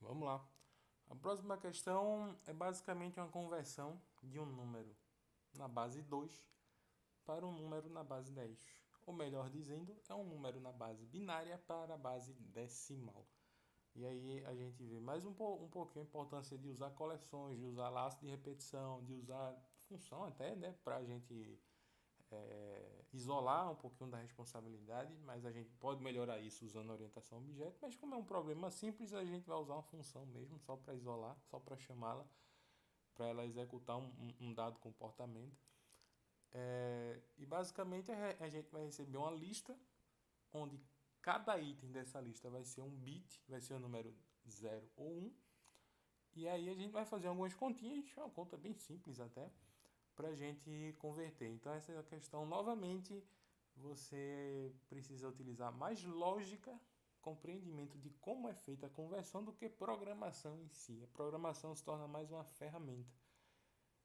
Vamos lá. A próxima questão é basicamente uma conversão de um número na base 2 para um número na base 10. Ou melhor dizendo, é um número na base binária para a base decimal. E aí a gente vê mais um pouquinho a importância de usar coleções, de usar laço de repetição, de usar função até, né, para a gente isolar um pouquinho da responsabilidade, mas a gente pode melhorar isso usando orientação objeto, mas como é um problema simples, a gente vai usar uma função mesmo, só para isolar, só para chamá-la, para ela executar um dado comportamento. E basicamente a gente vai receber uma lista onde cada item dessa lista vai ser um bit, vai ser o número 0 ou 1. E aí a gente vai fazer algumas continhas, uma conta bem simples até, para a gente converter. Então essa é a questão. Novamente, você precisa utilizar mais lógica, compreendimento de como é feita a conversão do que programação em si. A programação se torna mais uma ferramenta.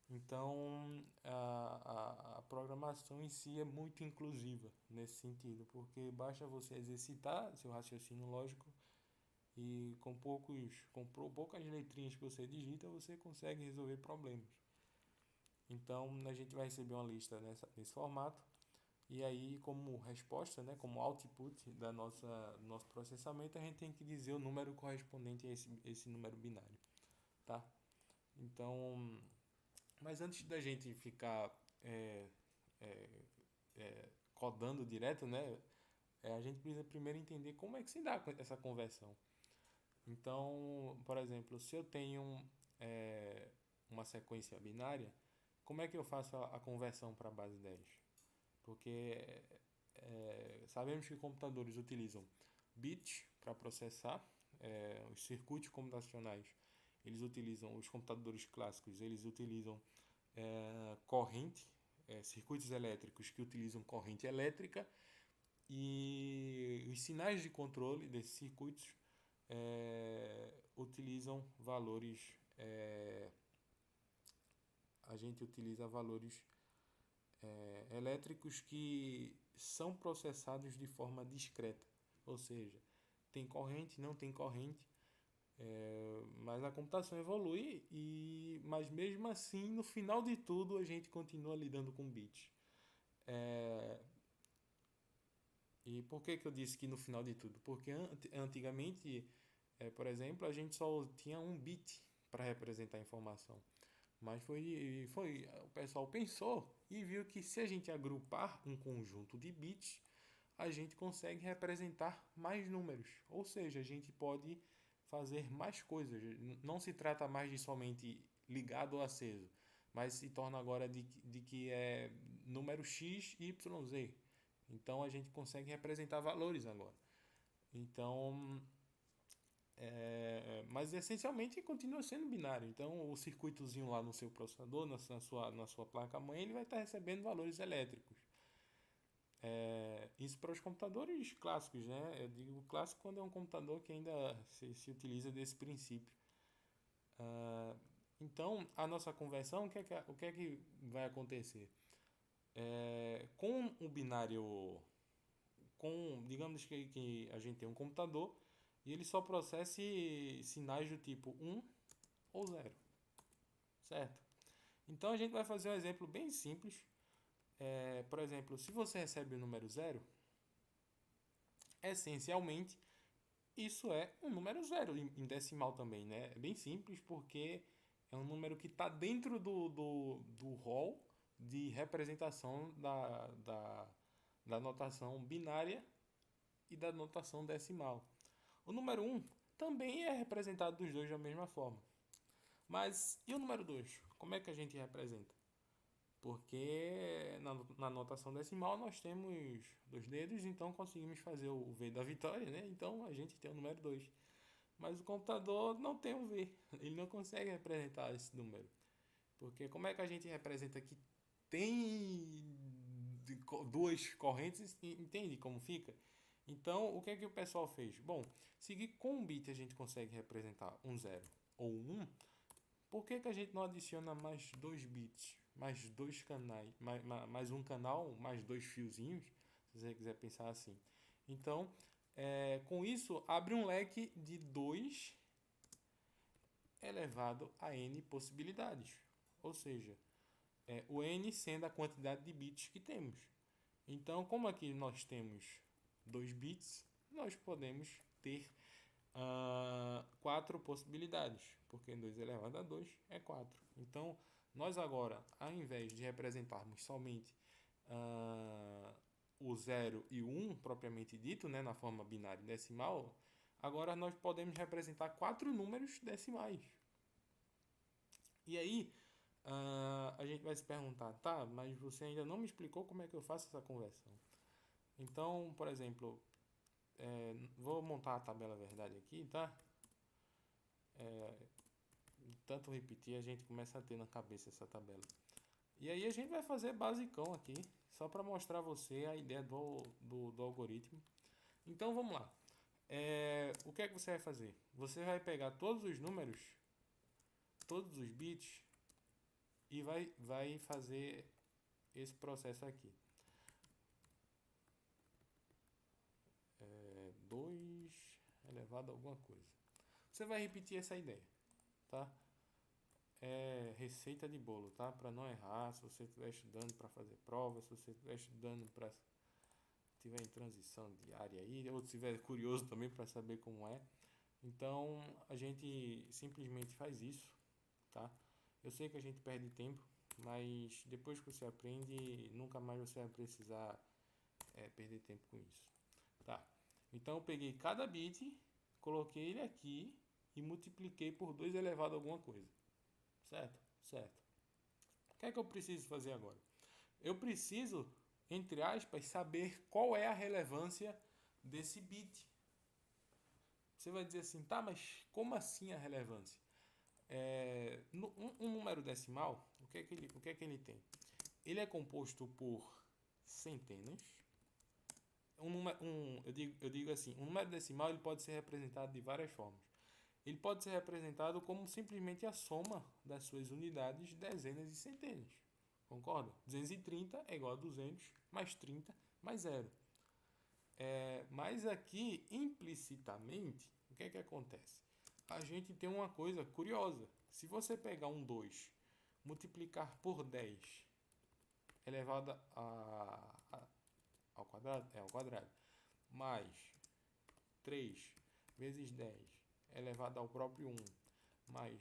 Então, a programação em si é muito inclusiva nesse sentido, porque basta você exercitar seu raciocínio lógico e com poucas letrinhas que você digita, você consegue resolver problemas. Então, a gente vai receber uma lista nesse formato e aí, como resposta, né, como output do nosso processamento, a gente tem que dizer o número correspondente a esse número binário, tá? Então, mas antes da gente ficar é, codando direto, né, a gente precisa primeiro entender como é que se dá essa conversão. Então, por exemplo, se eu tenho uma sequência binária, como é que eu faço a conversão para a base 10? Porque sabemos que computadores utilizam bits para processar, os circuitos computacionais, eles utilizam, os computadores clássicos, eles utilizam corrente, circuitos elétricos que utilizam corrente elétrica e os sinais de controle desses circuitos utilizam valores, a gente utiliza valores elétricos que são processados de forma discreta, ou seja, tem corrente, não tem corrente, mas a computação evolui mas mesmo assim, no final de tudo, a gente continua lidando com bits. É, e por que eu disse que no final de tudo? Porque antigamente, por exemplo, a gente só tinha um bit para representar a informação. Mas o pessoal pensou e viu que se a gente agrupar um conjunto de bits, a gente consegue representar mais números. Ou seja, a gente pode fazer mais coisas. Não se trata mais de somente ligado ou aceso, mas se torna agora de que é número x, y, z. Então a gente consegue representar valores agora. Então, mas essencialmente continua sendo binário. Então, o circuitozinho lá no seu processador, na sua placa-mãe, ele vai estar recebendo valores elétricos. Isso para os computadores clássicos, né? Eu digo clássico quando é um computador que ainda se utiliza desse princípio. Então, a nossa conversão, o que é que vai acontecer? Com o binário, digamos que a gente tem um computador e ele só processe sinais do tipo um ou zero, certo? Então a gente vai fazer um exemplo bem simples. Por exemplo, se você recebe o número zero, essencialmente isso é um número zero em decimal também, né? É bem simples porque é um número que está dentro do rol de representação da notação binária e da notação decimal. O número um também é representado dos dois da mesma forma. Mas e o número 2? Como é que a gente representa? Porque na notação decimal nós temos dois dedos, então conseguimos fazer o V da vitória, né? Então a gente tem o número 2. Mas o computador não tem um V, ele não consegue representar esse número. Porque como é que a gente representa que tem duas correntes, entende como fica? Então, o que é que o pessoal fez? Bom, seguir com um bit a gente consegue representar um zero ou um. Por que a gente não adiciona mais dois bits, mais dois canais, mais um canal, mais dois fiozinhos, se você quiser pensar assim? Então, com isso, abre um leque de dois elevado a n possibilidades. Ou seja, o n sendo a quantidade de bits que temos. Então, como aqui nós temos 2 bits, nós podemos ter 4 possibilidades, porque 2 elevado a 2 é 4. Então, nós agora, ao invés de representarmos somente o 0 e o 1, propriamente dito, né, na forma binária e decimal, agora nós podemos representar 4 números decimais. E aí, a gente vai se perguntar, tá, mas você ainda não me explicou como é que eu faço essa conversão. Então, por exemplo, vou montar a tabela verdade aqui, tá? Tanto repetir, a gente começa a ter na cabeça essa tabela. E aí a gente vai fazer basicão aqui, só para mostrar a você a ideia do algoritmo. Então vamos lá. O que é que você vai fazer? Você vai pegar todos os números, todos os bits, e vai fazer esse processo aqui. 2 elevado a alguma coisa. Você vai repetir essa ideia, tá? Receita de bolo, tá? Para não errar, se você estiver estudando para fazer prova, se você estiver estudando para tiver em transição diária aí, ou se estiver curioso também para saber como é. Então, a gente simplesmente faz isso, tá? Eu sei que a gente perde tempo, mas depois que você aprende, nunca mais você vai precisar perder tempo com isso. Tá? Então, eu peguei cada bit, coloquei ele aqui e multipliquei por 2 elevado a alguma coisa. Certo? Certo. O que é que eu preciso fazer agora? Eu preciso, entre aspas, saber qual é a relevância desse bit. Você vai dizer assim, tá, mas como assim a relevância? Um número decimal, o que é que ele tem? Ele é composto por centenas. Eu digo assim, um número decimal ele pode ser representado de várias formas. Ele pode ser representado como simplesmente a soma das suas unidades, dezenas e centenas. Concorda? 230 é igual a 200 mais 30 mais 0. Mas aqui, implicitamente, o que é que acontece? A gente tem uma coisa curiosa. Se você pegar um 2, multiplicar por 10 elevado ao quadrado, mais 3 vezes 10 elevado ao próprio 1, mais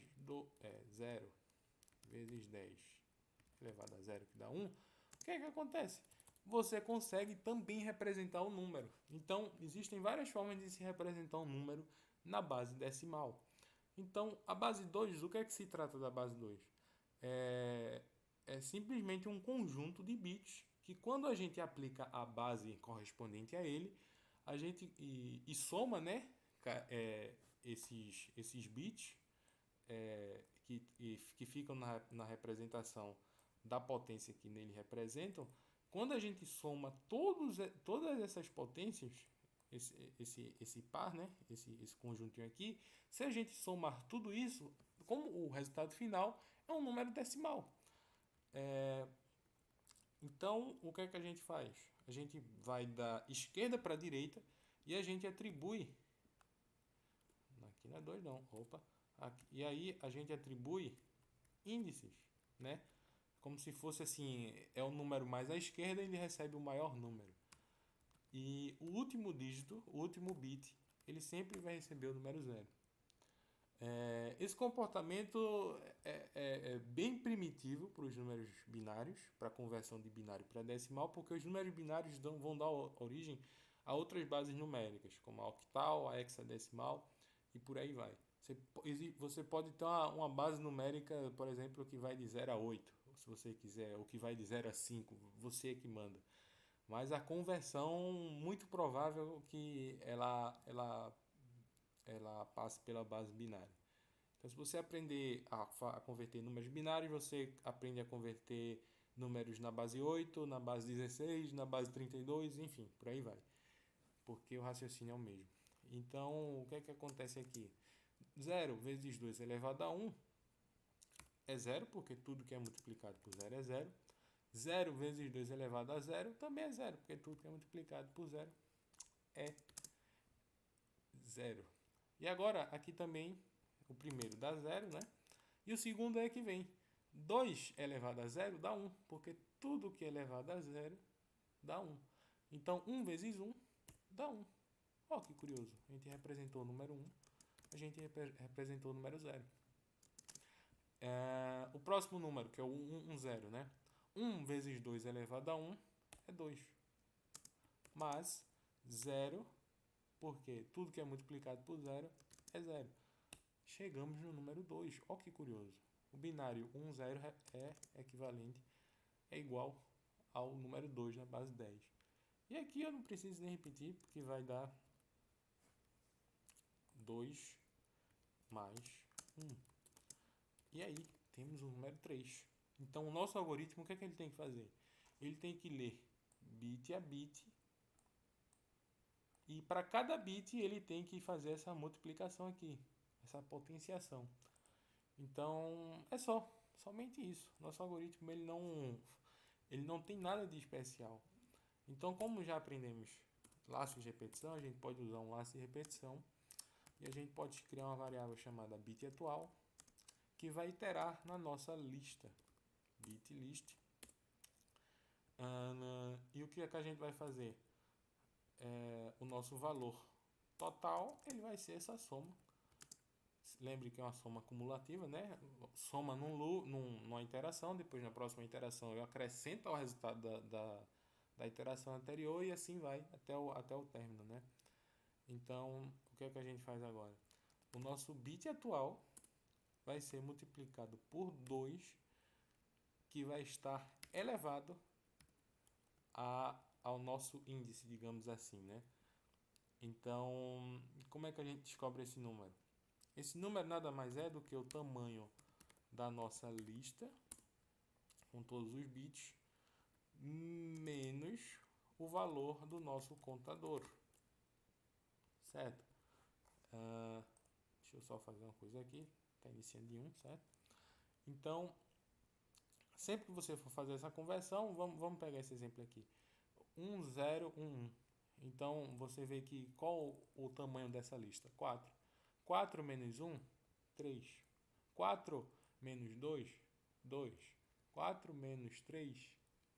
0 vezes 10 elevado a 0, que dá 1, o que é que acontece? Você consegue também representar o número. Então, existem várias formas de se representar um número na base decimal. Então, a base 2, o que é que se trata da base 2? É simplesmente um conjunto de bits que, quando a gente aplica a base correspondente a ele, a gente soma, né, esses bits que ficam na representação da potência que nele representam. Quando a gente soma todas essas potências, esse par, né, esse conjuntinho aqui, se a gente somar tudo isso, como o resultado final é um número decimal. Então, o que é que a gente faz? A gente vai da esquerda para a direita e a gente atribui. Aqui não é 2 não, opa. Aqui, e aí a gente atribui índices, né? Como se fosse assim, é o número mais à esquerda e ele recebe o maior número. E o último dígito, o último bit, ele sempre vai receber o número 0. Esse comportamento é bem primitivo para os números binários, para a conversão de binário para decimal, porque os números binários vão dar origem a outras bases numéricas, como a octal, a hexadecimal e por aí vai. Você pode ter uma base numérica, por exemplo, que vai de 0 a 8, se você quiser, ou que vai de 0 a 5, você é que manda. Mas a conversão, muito provável que ela passe pela base binária. Então, se você aprender a converter números binários, você aprende a converter números na base 8, na base 16, na base 32, enfim, por aí vai. Porque o raciocínio é o mesmo. Então, o que é que acontece aqui? 0 vezes 2 elevado a 1 é 0, porque tudo que é multiplicado por 0 é 0. 0 vezes 2 elevado a 0 também é 0, porque tudo que é multiplicado por 0 é 0. E agora, aqui também, O primeiro dá 0, né? E o segundo é que vem 2 elevado a 0 dá 1, porque tudo que é elevado a 0 dá 1. Então, 1 vezes 1 dá 1. Ó, que curioso. A gente representou o número 1, a gente representou o número 0. O próximo número, que é o 0, né? 1 vezes 2 elevado a 1 é 2. Mas 0, porque tudo que é multiplicado por 0 é 0. Chegamos no número 2. Ó, que curioso. O binário 1, 0 é equivalente, é igual ao número 2 na base 10. E aqui eu não preciso nem repetir, porque vai dar 2 mais 1. E aí, temos o número 3. Então, o nosso algoritmo, o que é que ele tem que fazer? Ele tem que ler bit a bit. E para cada bit, ele tem que fazer essa multiplicação aqui, essa potenciação. Então, é somente isso. Nosso algoritmo ele não tem nada de especial. Então, como já aprendemos laços de repetição, a gente pode usar um laço de repetição e a gente pode criar uma variável chamada bit atual, que vai iterar na nossa lista, bit list. E o que é que a gente vai fazer? O nosso valor total, ele vai ser essa soma. Lembre que é uma soma cumulativa, né? Soma numa iteração, depois na próxima iteração eu acrescento ao resultado da iteração anterior e assim vai até o término, né? Então, o que é que a gente faz agora? O nosso bit atual vai ser multiplicado por 2, que vai estar elevado ao nosso índice, digamos assim, né? Então, como é que a gente descobre esse número? Esse número nada mais é do que o tamanho da nossa lista, com todos os bits, menos o valor do nosso contador. Certo? Deixa eu só fazer uma coisa aqui. Está iniciando de 1, certo? Então, sempre que você for fazer essa conversão, vamos pegar esse exemplo aqui. 1, 0, 1, 1. Então, você vê que qual o tamanho dessa lista? 4. 4 menos 1, 3. 4 menos 2, 2. 4 menos 3,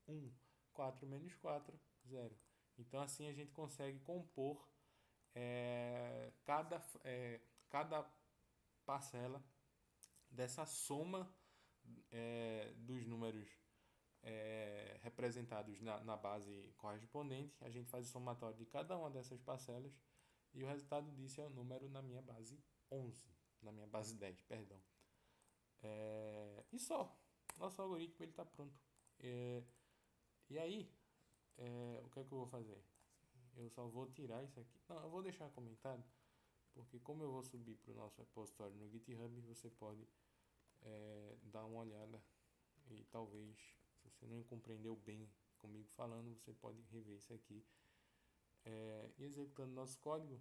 1. 4 menos 4, 0. Então, assim a gente consegue compor cada parcela dessa soma dos números representados na base correspondente. A gente faz o somatório de cada uma dessas parcelas e o resultado disso é o número na minha base 11, na minha base 10, perdão. E só, nosso algoritmo está pronto. E aí, o que é que eu vou fazer? Eu só vou tirar isso aqui. Não, eu vou deixar comentado, porque como eu vou subir para o nosso repositório no GitHub, você pode dar uma olhada e talvez, se você não compreendeu bem comigo falando, você pode rever isso aqui. E executando nosso código,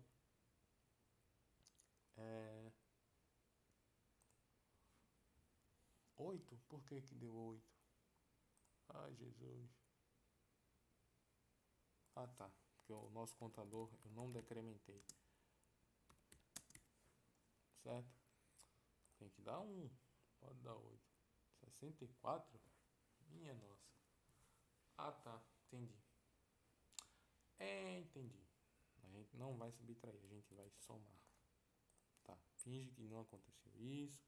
8? Por que que deu 8? Ai, Jesus. Ah, tá. Porque o nosso contador eu não decrementei. Certo? Tem que dar 1. Pode dar 8. 64? Minha nossa. Ah, tá. Entendi. Entendi. A gente não vai subtrair, a gente vai somar. Tá. Finge que não aconteceu isso.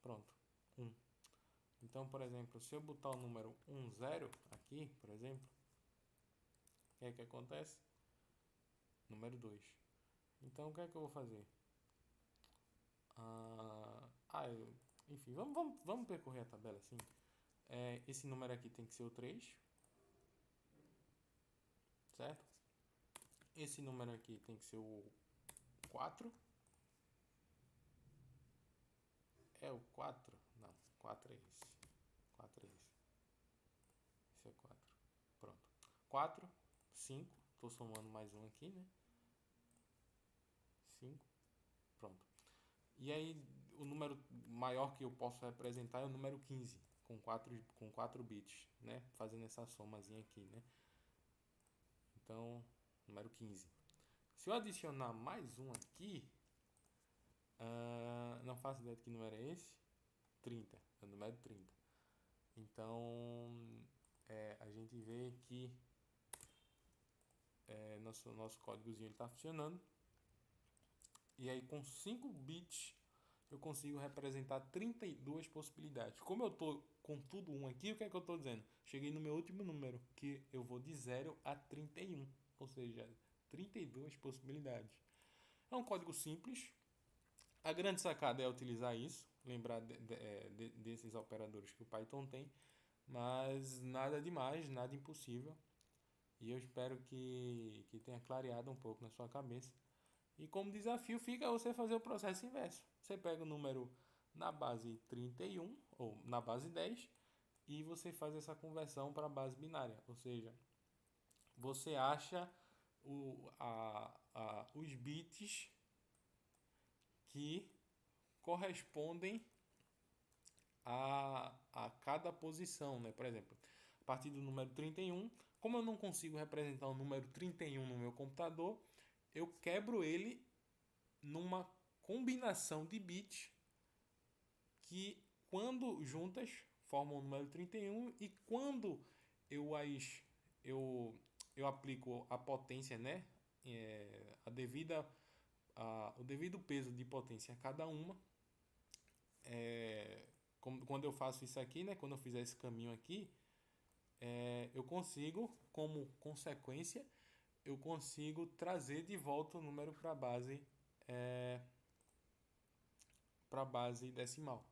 Pronto. 1. Então, por exemplo, se eu botar o número 10 aqui, por exemplo, o que é que acontece? Número 2. Então, o que é que eu vou fazer? Enfim, vamos percorrer a tabela assim. Esse número aqui tem que ser o 3, certo? Esse número aqui tem que ser o 4. É o 4? Não, 4 é esse. 4 é esse. Esse é 4. Pronto. 4, 5. Estou somando mais um aqui, né? 5. Pronto. E aí, o número maior que eu posso representar é o número 15, com 4 bits, né? Fazendo essa somazinha aqui, né? Então, número 15. Se eu adicionar mais um aqui, não, faço ideia de que número é esse. 30, é o número 30. Então, a gente vê que nosso códigozinho está funcionando. E aí, com 5 bits, eu consigo representar 32 possibilidades. Como eu estou com tudo 1 aqui, o que é que eu estou dizendo? Cheguei no meu último número, que eu vou de 0 a 31, ou seja, 32 possibilidades. É um código simples. A grande sacada é utilizar isso, lembrar desses operadores que o Python tem, mas nada demais, nada impossível. E eu espero que tenha clareado um pouco na sua cabeça. E como desafio fica você fazer o processo inverso. Você pega o número na base 31 ou na base 10 e você faz essa conversão para a base binária. Ou seja, você acha os bits que correspondem a cada posição, né? Por exemplo, a partir do número 31, como eu não consigo representar o número 31 no meu computador, eu quebro ele numa combinação de bits que, quando juntas, formam o número 31 e quando eu eu aplico a potência, né? O devido peso de potência a cada uma. Quando eu faço isso aqui, né? Quando eu fizer esse caminho aqui, eu consigo, como consequência, eu consigo trazer de volta o número para a base decimal.